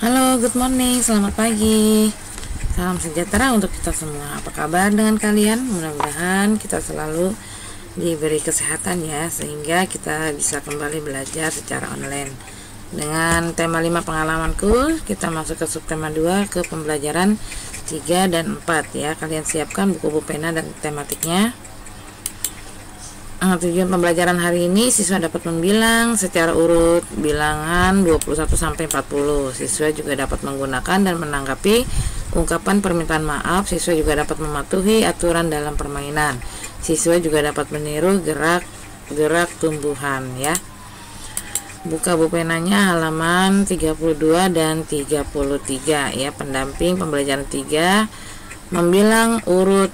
Halo, good morning, selamat pagi. Salam sejahtera untuk kita semua. Apa kabar dengan kalian? Mudah-mudahan kita selalu diberi kesehatan ya, sehingga kita bisa kembali belajar secara online. Dengan tema 5 pengalamanku, kita masuk ke subtema 2 ke pembelajaran 3 dan 4 ya. Kalian siapkan buku pena dan tematiknya. Tujuan pembelajaran hari ini, siswa dapat membilang secara urut bilangan 21 sampai 40. Siswa juga dapat menggunakan dan menanggapi ungkapan permintaan maaf. Siswa juga dapat mematuhi aturan dalam permainan. Siswa juga dapat meniru gerak-gerak tumbuhan ya. Buka buku penanya halaman 32 dan 33 ya. Pendamping pembelajaran 3, membilang urut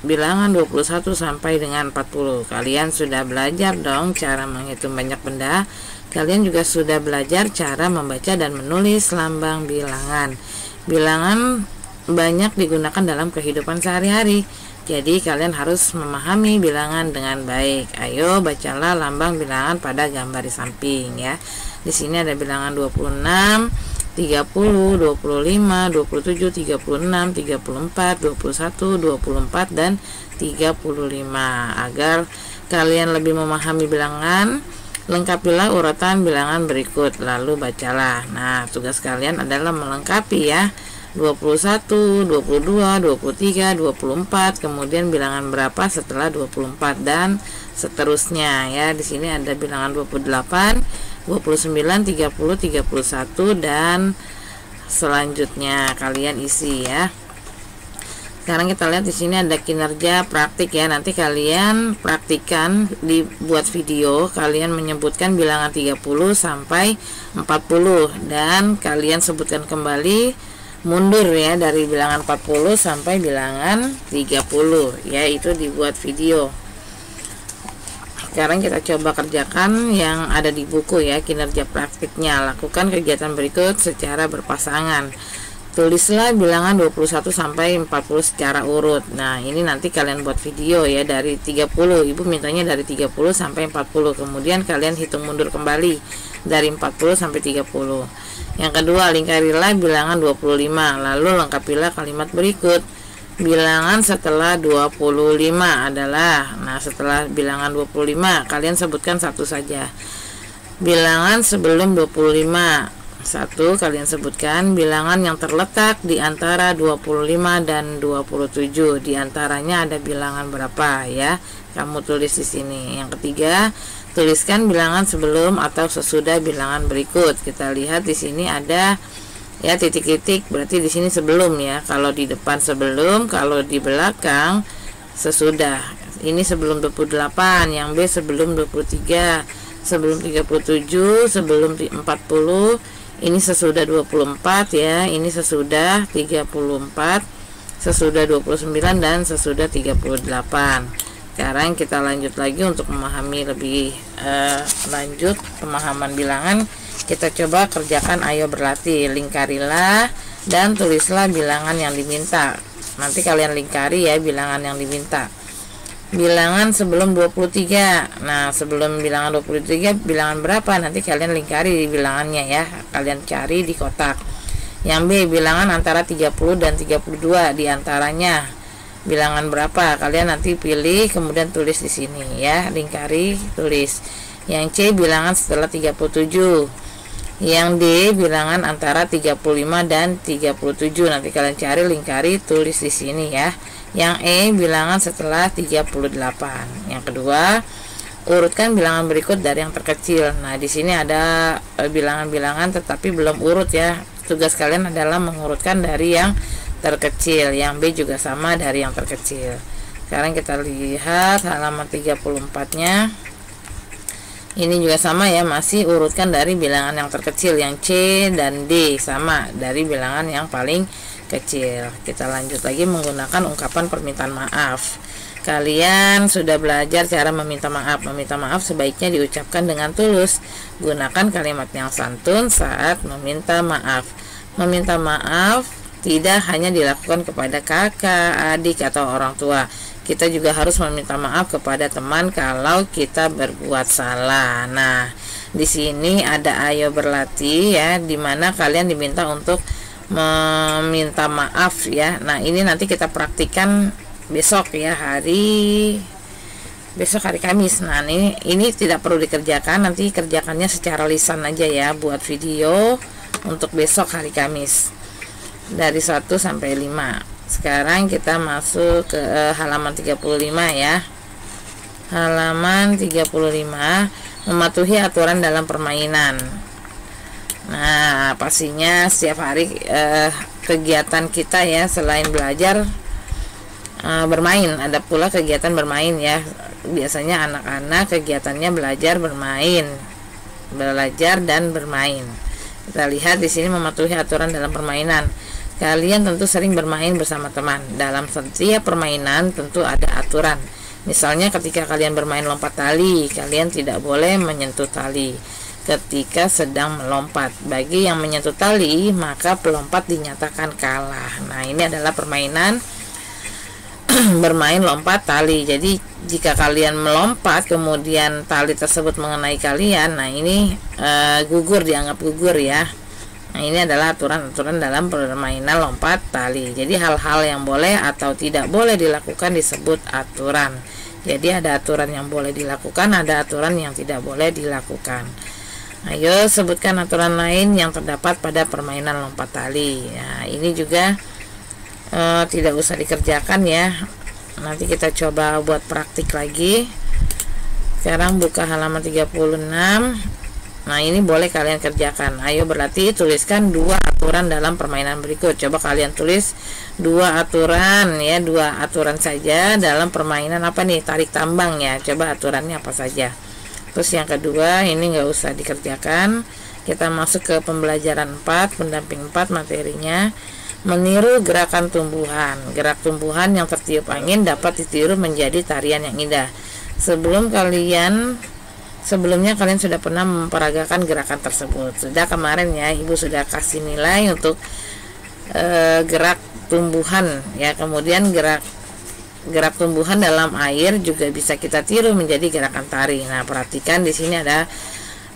bilangan 21 sampai dengan 40. Kalian sudah belajar dong cara menghitung banyak benda. Kalian juga sudah belajar cara membaca dan menulis lambang bilangan. Bilangan banyak digunakan dalam kehidupan sehari-hari. Jadi kalian harus memahami bilangan dengan baik. Ayo bacalah lambang bilangan pada gambar di samping ya. Di sini ada bilangan 26, 30, 25, 27, 36, 34, 21, 24 dan 35. Agar kalian lebih memahami bilangan, lengkapilah urutan bilangan berikut lalu bacalah. Nah, tugas kalian adalah melengkapi ya. 21, 22, 23, 24, kemudian bilangan berapa setelah 24 dan seterusnya ya. Di sini ada bilangan 28, 29, 30, 31 dan selanjutnya kalian isi ya. Sekarang kita lihat di sini ada kinerja praktik ya. Nanti kalian praktikan dibuat video, kalian menyebutkan bilangan 30 sampai 40 dan kalian sebutkan kembali mundur ya dari bilangan 40 sampai bilangan 30 ya, itu dibuat video. Sekarang kita coba kerjakan yang ada di buku ya, kinerja praktiknya. Lakukan kegiatan berikut secara berpasangan. Tulislah bilangan 21 sampai 40 secara urut. Nah, ini nanti kalian buat video ya dari 30. Ibu mintanya dari 30 sampai 40. Kemudian kalian hitung mundur kembali dari 40 sampai 30. Yang kedua, lingkarilah bilangan 25. Lalu lengkapilah kalimat berikut. Bilangan setelah 25 adalah, nah setelah bilangan 25 kalian sebutkan satu saja. Bilangan sebelum 25, satu kalian sebutkan. Bilangan yang terletak di antara 25 dan 27, di antaranya ada bilangan berapa ya, kamu tulis di sini. Yang ketiga, tuliskan bilangan sebelum atau sesudah bilangan berikut. Kita lihat di sini ada ya titik-titik, berarti di sini sebelum ya. Kalau di depan sebelum, kalau di belakang sesudah. Ini sebelum 28, yang B sebelum 23, sebelum 37, sebelum 40, ini sesudah 24 ya, ini sesudah 34, sesudah 29 dan sesudah 38. Sekarang kita lanjut lagi untuk memahami lebih lanjut pemahaman bilangan. Kita coba kerjakan, ayo berlatih. Lingkarilah dan tulislah bilangan yang diminta. Nanti kalian lingkari ya bilangan yang diminta. Bilangan sebelum 23. Nah, sebelum bilangan 23 bilangan berapa? Nanti kalian lingkari di bilangannya ya. Kalian cari di kotak. Yang B, bilangan antara 30 dan 32, di antaranya bilangan berapa? Kalian nanti pilih kemudian tulis di sini ya. Lingkari, tulis. Yang C, bilangan setelah 37. Yang D, bilangan antara 35 dan 37. Nanti kalian cari, lingkari, tulis di sini ya. Yang E, bilangan setelah 38. Yang kedua, urutkan bilangan berikut dari yang terkecil. Nah, di sini ada bilangan-bilangan tetapi belum urut ya. Tugas kalian adalah mengurutkan dari yang terkecil. Yang B juga sama, dari yang terkecil. Sekarang kita lihat halaman 34-nya. Ini juga sama ya, masih urutkan dari bilangan yang terkecil. Yang C dan D sama, dari bilangan yang paling kecil. Kita lanjut lagi menggunakan ungkapan permintaan maaf. Kalian sudah belajar cara meminta maaf. Meminta maaf sebaiknya diucapkan dengan tulus. Gunakan kalimat yang santun saat meminta maaf. Meminta maaf tidak hanya dilakukan kepada kakak, adik, atau orang tua. Kita juga harus meminta maaf kepada teman kalau kita berbuat salah. Nah, Di sini ada ayo berlatih ya, dimana kalian diminta untuk meminta maaf ya. Nah ini nanti kita praktikan besok ya, besok hari Kamis. Nah ini tidak perlu dikerjakan, nanti kerjakannya secara lisan aja ya, buat video untuk besok hari Kamis dari 1 sampai 5. Sekarang kita masuk ke halaman 35 ya. Halaman 35, mematuhi aturan dalam permainan. Nah pastinya setiap hari kegiatan kita ya, selain belajar bermain, ada pula kegiatan bermain ya. Biasanya anak-anak kegiatannya belajar dan bermain. Kita lihat di sini mematuhi aturan dalam permainan. Kalian tentu sering bermain bersama teman. Dalam setiap permainan tentu ada aturan. Misalnya ketika kalian bermain lompat tali, kalian tidak boleh menyentuh tali ketika sedang melompat. Bagi yang menyentuh tali, maka pelompat dinyatakan kalah. Nah ini adalah permainan bermain lompat tali. Jadi jika kalian melompat kemudian tali tersebut mengenai kalian, nah ini dianggap gugur ya. Nah ini adalah aturan-aturan dalam permainan lompat tali. Jadi hal-hal yang boleh atau tidak boleh dilakukan disebut aturan. Jadi ada aturan yang boleh dilakukan, ada aturan yang tidak boleh dilakukan. Ayo sebutkan aturan lain yang terdapat pada permainan lompat tali. Nah ini juga tidak usah dikerjakan ya, nanti kita coba buat praktik lagi. Sekarang buka halaman 36. Nah ini boleh kalian kerjakan. Ayo berlatih, tuliskan 2 aturan dalam permainan berikut. Coba kalian tulis 2 aturan ya, 2 aturan saja dalam permainan apa nih, tarik tambang ya. Coba aturannya apa saja. Terus yang kedua ini nggak usah dikerjakan. Kita masuk ke pembelajaran 4, pendamping 4, materinya meniru gerakan tumbuhan. Gerak tumbuhan yang tertiup angin dapat ditiru menjadi tarian yang indah. Sebelumnya kalian sudah pernah memperagakan gerakan tersebut. Sudah kemarin ya, Ibu sudah kasih nilai untuk gerak tumbuhan ya. Kemudian gerak tumbuhan dalam air juga bisa kita tiru menjadi gerakan tari. Nah, perhatikan di sini ada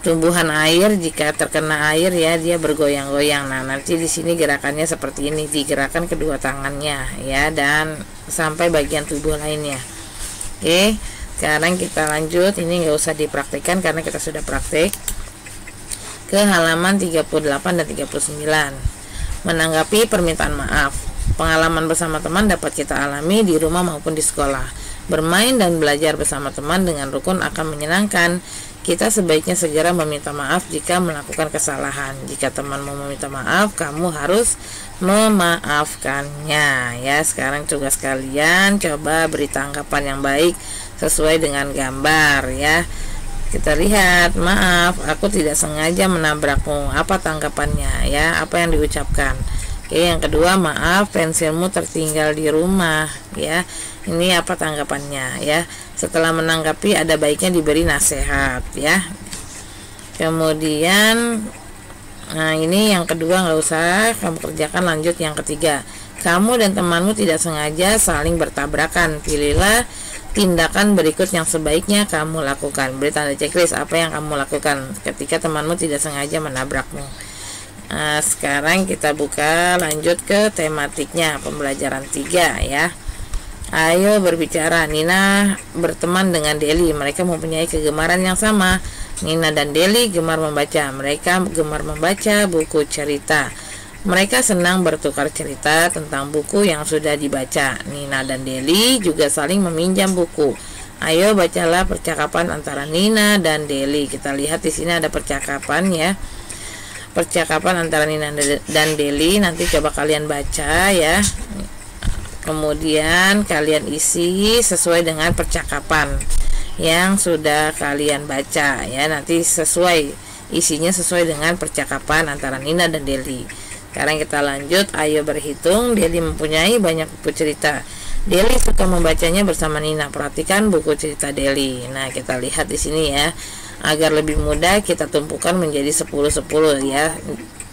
tumbuhan air, jika terkena air ya dia bergoyang-goyang. Nah, nanti di sini gerakannya seperti ini, digerakkan kedua tangannya ya, dan sampai bagian tubuh lainnya. Oke. Sekarang kita lanjut, ini nggak usah dipraktikkan karena kita sudah praktik. Ke halaman 38 dan 39. Menanggapi permintaan maaf. Pengalaman bersama teman dapat kita alami di rumah maupun di sekolah. Bermain dan belajar bersama teman dengan rukun akan menyenangkan. Kita sebaiknya segera meminta maaf jika melakukan kesalahan. Jika teman mau meminta maaf, kamu harus memaafkannya ya. Sekarang tugas kalian coba beri tanggapan yang baik sesuai dengan gambar ya. Kita lihat, maaf aku tidak sengaja menabrakmu. Apa tanggapannya ya, apa yang diucapkan. Oke, yang kedua, maaf pensilmu tertinggal di rumah ya. Ini apa tanggapannya ya. Setelah menanggapi ada baiknya diberi nasihat ya. Kemudian nah ini yang kedua nggak usah kamu kerjakan. Lanjut yang ketiga, kamu dan temanmu tidak sengaja saling bertabrakan. Pilihlah tindakan berikut yang sebaiknya kamu lakukan. Beri tanda checklist apa yang kamu lakukan ketika temanmu tidak sengaja menabrakmu. Nah, sekarang kita buka lanjut ke tematiknya, pembelajaran 3 ya. Ayo berbicara. Nina berteman dengan Deli. Mereka mempunyai kegemaran yang sama. Nina dan Deli gemar membaca. Mereka gemar membaca buku cerita. Mereka senang bertukar cerita tentang buku yang sudah dibaca. Nina dan Deli juga saling meminjam buku. Ayo bacalah percakapan antara Nina dan Deli. Kita lihat di sini ada percakapan ya. Percakapan antara Nina dan Deli. Nanti coba kalian baca ya. Kemudian kalian isi sesuai dengan percakapan yang sudah kalian baca ya. Nanti isinya sesuai dengan percakapan antara Nina dan Deli. Sekarang kita lanjut, ayo berhitung. Deli mempunyai banyak buku cerita. Deli suka membacanya bersama Nina. Perhatikan buku cerita Deli. Nah, kita lihat di sini ya. Agar lebih mudah kita tumpukan menjadi 10-10 ya.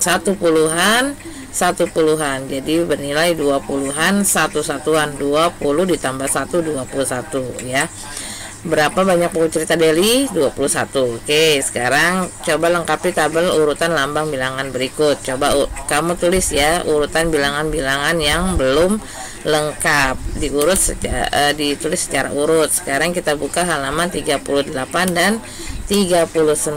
1 puluhan, 1 puluhan. Jadi bernilai 2 puluhan, 1 satuan. 20 ditambah 1, 21 ya. Berapa banyak buku cerita Deli? 21. Oke, sekarang coba lengkapi tabel urutan lambang bilangan berikut. Coba kamu tulis ya urutan bilangan-bilangan yang belum lengkap, ditulis secara urut. Sekarang kita buka halaman 38 dan 39.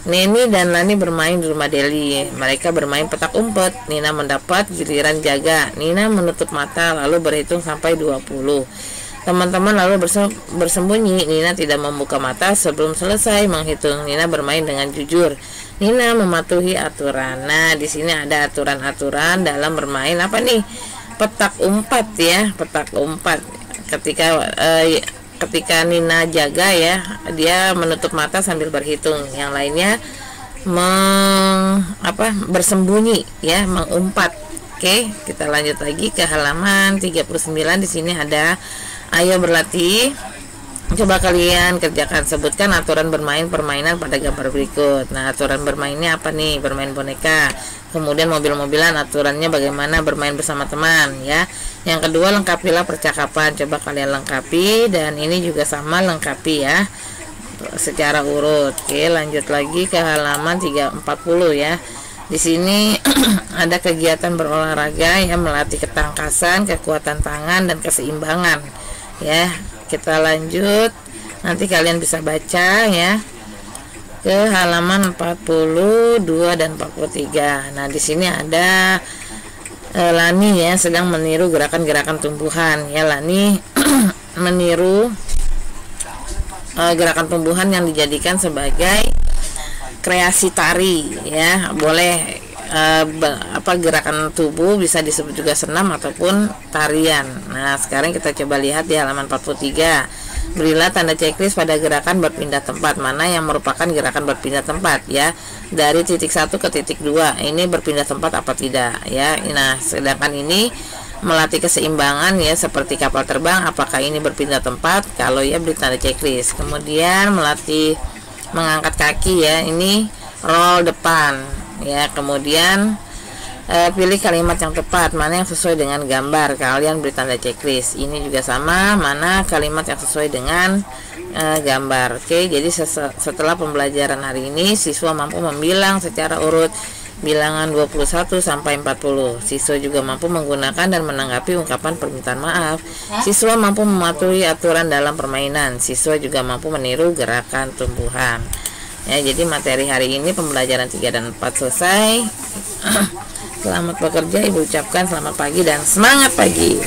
Neni dan Lani bermain di rumah Deli. Mereka bermain petak umpet. Nina mendapat giliran jaga. Nina menutup mata lalu berhitung sampai 20. Teman-teman lalu bersembunyi. Nina tidak membuka mata sebelum selesai menghitung. Nina bermain dengan jujur. Nina mematuhi aturan. Nah, di sini ada aturan-aturan dalam bermain apa nih? Petak umpat ya, petak umpat. Ketika Nina jaga ya, dia menutup mata sambil berhitung. Yang lainnya bersembunyi ya, mengumpat. Oke, kita lanjut lagi ke halaman 39. Di sini ada ayo berlatih. Coba kalian kerjakan, sebutkan aturan bermain permainan pada gambar berikut. Nah, aturan bermainnya apa nih? Bermain boneka. Kemudian mobil-mobilan, aturannya bagaimana bermain bersama teman ya. Yang kedua, lengkapilah percakapan. Coba kalian lengkapi, dan ini juga sama, lengkapi ya secara urut. Oke, lanjut lagi ke halaman 340 ya. Di sini ada kegiatan berolahraga ya, melatih ketangkasan, kekuatan tangan dan keseimbangan ya. Kita lanjut, nanti kalian bisa baca ya ke halaman 42 dan 43. Nah, di sini ada Lani ya, sedang meniru gerakan-gerakan tumbuhan ya. Lani meniru gerakan tumbuhan yang dijadikan sebagai kreasi tari ya. Boleh gerakan tubuh bisa disebut juga senam ataupun tarian. Nah, sekarang kita coba lihat di halaman 43. Berilah tanda checklist pada gerakan berpindah tempat. Mana yang merupakan gerakan berpindah tempat ya, dari titik 1 ke titik 2. Ini berpindah tempat apa tidak ya. Nah, sedangkan ini melatih keseimbangan ya, seperti kapal terbang. Apakah ini berpindah tempat? Kalau ya, beri tanda checklist. Kemudian melatih mengangkat kaki ya, ini roll depan ya. Kemudian pilih kalimat yang tepat, mana yang sesuai dengan gambar. Kalian beri tanda checklist. Ini juga sama, mana kalimat yang sesuai dengan gambar. Oke, jadi setelah pembelajaran hari ini, siswa mampu membilang secara urut bilangan 21 sampai 40. Siswa juga mampu menggunakan dan menanggapi ungkapan permintaan maaf. Siswa mampu mematuhi aturan dalam permainan. Siswa juga mampu meniru gerakan tumbuhan. Ya, jadi materi hari ini pembelajaran 3 dan 4 selesai. Selamat bekerja, Ibu ucapkan selamat pagi dan semangat pagi.